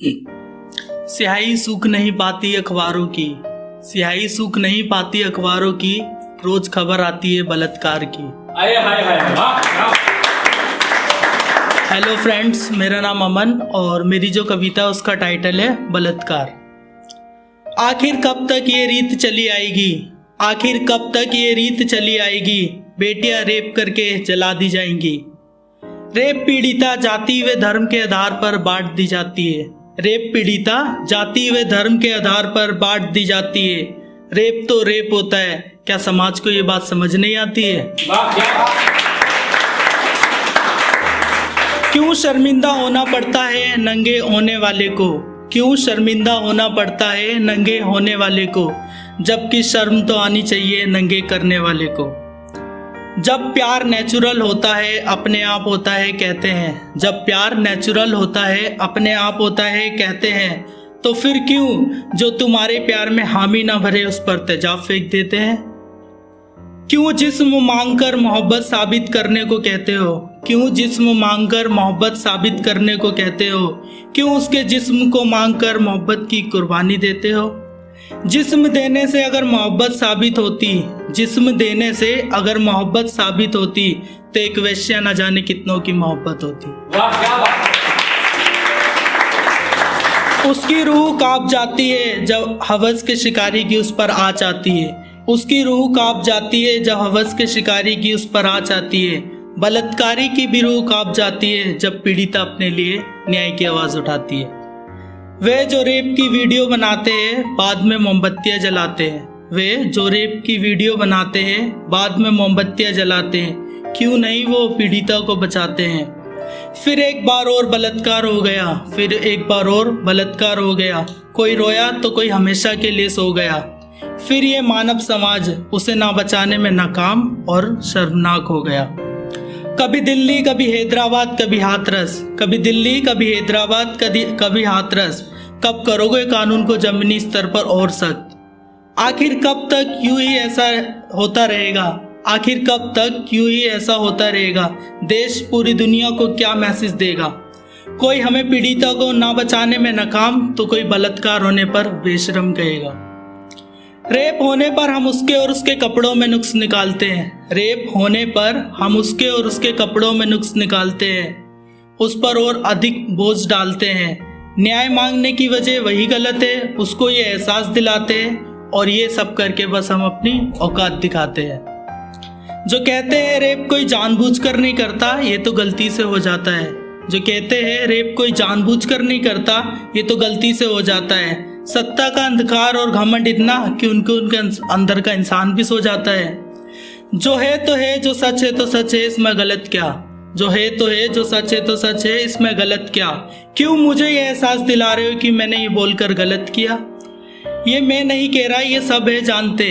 स्याही सूख नहीं पाती अखबारों की, स्याही सूख नहीं पाती अखबारों की, रोज खबर आती है बलात्कार की। आए हाय हाय वाह। हेलो फ्रेंड्स, मेरा नाम अमन और मेरी जो कविता है उसका टाइटल है बलात्कार। आखिर कब तक ये रीत चली आएगी, आखिर कब तक ये रीत चली आएगी, बेटियां रेप करके जला दी जाएंगी। रेप पीड़िता जाति व धर्म के आधार पर बांट दी जाती है, रेप पीड़िता जाति व धर्म के आधार पर बांट दी जाती है। रेप तो रेप होता है, क्या समाज को ये बात समझ नहीं आती है? क्यों शर्मिंदा होना पड़ता है नंगे होने वाले को, क्यों शर्मिंदा होना पड़ता है नंगे होने वाले को, जबकि शर्म तो आनी चाहिए नंगे करने वाले को। जब प्यार नेचुरल होता है अपने आप होता है कहते हैं, जब प्यार नेचुरल होता है अपने आप होता है कहते हैं, तो फिर क्यों जो तुम्हारे प्यार में हामी ना भरे उस पर तेजाब फेंक देते हैं। क्यों जिस्म मांगकर मोहब्बत साबित करने को कहते हो, क्यों जिस्म मांगकर मोहब्बत साबित करने को कहते हो, क्यों उसके जिस्म को मांगकर मोहब्बत की कुर्बानी देते हो। जिस्म देने से अगर मोहब्बत साबित होती, जिस्म देने से अगर मोहब्बत साबित होती, तो एक वेश्या न जाने कितनों की मोहब्बत होती। वाह क्या बात। उसकी रूह कांप जाती है जब हवस के शिकारी की उस पर आँच आती है, उसकी रूह कांप जाती है जब हवस के शिकारी की उस पर आँच आती है। बलात्कारी की भी रूह कांप जाती है जब पीड़िता अपने लिए न्याय की आवाज़ उठाती है। वे जो रेप की वीडियो बनाते हैं बाद में मोमबत्तियां जलाते हैं, वे जो रेप की वीडियो बनाते हैं बाद में मोमबत्तियां जलाते हैं, क्यों नहीं वो पीड़िता को बचाते हैं। फिर एक बार और बलात्कार हो गया, फिर एक बार और बलात्कार हो गया, कोई रोया तो कोई हमेशा के लिए सो गया। फिर ये मानव समाज उसे ना बचाने में नाकाम और शर्मनाक हो गया। कभी दिल्ली कभी हैदराबाद कभी हाथरस, कभी दिल्ली कभी हैदराबाद कभी हाथरस, कब करोगे कानून को जमीनी स्तर पर और सख्त। आखिर कब तक यूं ही ऐसा होता रहेगा, आखिर कब तक यूं ही ऐसा होता रहेगा, देश पूरी दुनिया को क्या मैसेज देगा। कोई हमें पीड़िता को ना बचाने में नाकाम तो कोई बलात्कार होने पर बेशरम कहेगा। रेप होने पर हम उसके और उसके कपड़ों में नुक्स निकालते हैं, रेप होने पर हम उसके और उसके कपड़ों में नुक्स निकालते हैं, उस पर और अधिक बोझ डालते हैं। न्याय मांगने की वजह वही गलत है, उसको ये एहसास दिलाते हैं, और ये सब करके बस हम अपनी औकात दिखाते हैं। जो कहते हैं रेप कोई जानबूझकर नहीं करता, ये तो गलती से हो जाता है। जो कहते हैं रेप कोई जानबूझकर नहीं करता, ये तो गलती से हो जाता है। सत्ता का अंधकार और घमंड इतना कि उनके अंदर का इंसान भी सो जाता है। जो है तो है, जो सच है तो सच है, इसमें गलत क्या। जो है तो है, जो सच है तो सच है, इसमें गलत क्या। क्यों मुझे ये एहसास दिला रहे हो कि मैंने ये बोलकर गलत किया। ये मैं नहीं कह रहा, ये सब है जानते,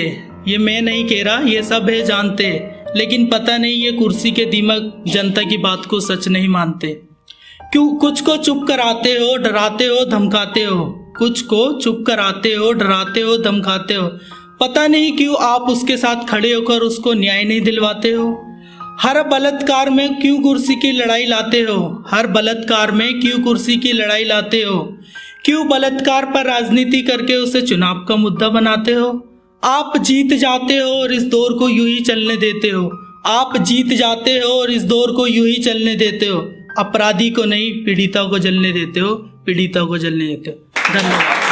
ये मैं नहीं कह रहा, ये सब है जानते, लेकिन पता नहीं ये कुर्सी के दीमक जनता की बात को सच नहीं मानते। क्यों कुछ को चुप कराते हो, डराते हो, धमकाते हो, कुछ को चुप कराते हो, डराते हो, धमकाते हो, पता नहीं क्यों आप उसके साथ खड़े होकर उसको न्याय नहीं दिलवाते हो। हर बलात्कार में क्यों कुर्सी की लड़ाई लाते हो, हर बलात्कार में क्यों कुर्सी की लड़ाई लाते हो, क्यों बलात्कार पर राजनीति करके उसे चुनाव का मुद्दा बनाते हो। आप जीत जाते हो और इस दौर को यूं ही चलने देते हो, आप जीत जाते हो और इस दौर को यूं ही चलने देते हो। अपराधी को नहीं पीड़िता को जलने देते हो, पीड़िता को जलने देते हो। धन्यवाद।